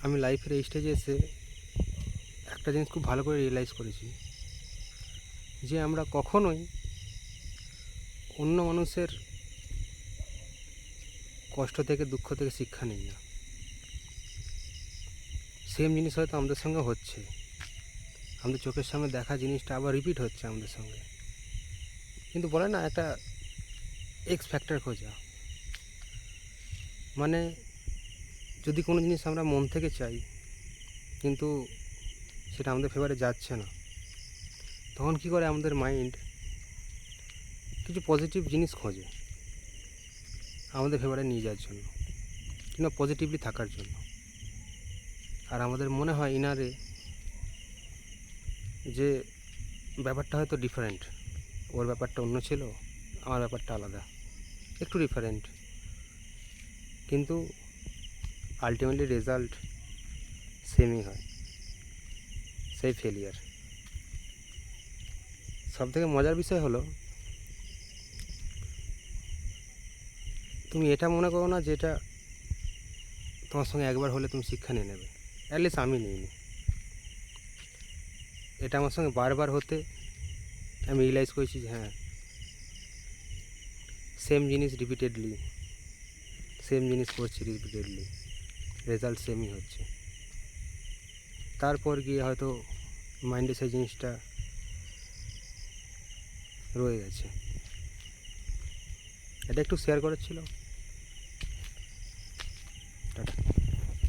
আমি লাইফের এই স্টেজে এসে একটা জিনিস খুব ভালো করে রিয়েলাইজ করেছি যে আমরা কখনোই অন্য মানুষের কষ্ট থেকে দুঃখ থেকে শিক্ষা নিই না। সেম জিনিস হয়তো আমাদের সঙ্গে হচ্ছে, আমাদের চোখের সামনে দেখা জিনিসটা আবার রিপিট হচ্ছে আমাদের সঙ্গে, কিন্তু বলে না একটা এক্স ফ্যাক্টর খোঁজা, মানে যদি কোনো জিনিস আমরা মন থেকে চাই কিন্তু সেটা আমাদের ফেভারে যাচ্ছে না, তখন কী করে আমাদের মাইন্ড কিছু পজিটিভ জিনিস খোঁজে আমাদের ফেভারে নিয়ে যাওয়ার জন্য কিংবা পজিটিভলি থাকার জন্য। আর আমাদের মনে হয় ইনারে যে ব্যাপারটা হয়তো ডিফারেন্ট, ওর ব্যাপারটা অন্য ছিল, আমার ব্যাপারটা আলাদা, একটু ডিফারেন্ট, কিন্তু আলটিমেটলি রেজাল্ট সেমই হয়, সেই ফেলিয়ার। সবথেকে মজার বিষয় হলো তুমি এটা মনে করো না যে এটা তোমার সঙ্গে একবার হলে তুমি শিক্ষা নিয়ে নেবে, অ্যাটলিস্ট আমি নিইনি। এটা আমার সঙ্গে বারবার হতে আমি রিয়েলাইজ করেছি যে হ্যাঁ, সেম জিনিস রিপিটেডলি, সেম জিনিস করছি রিপিটেডলি, রেজাল্ট সেমই হচ্ছে। তারপর গিয়ে হয়তো মাইন্ডে সেই জিনিসটা রয়ে গেছে। এটা একটু শেয়ার করার ছিল। টাটা।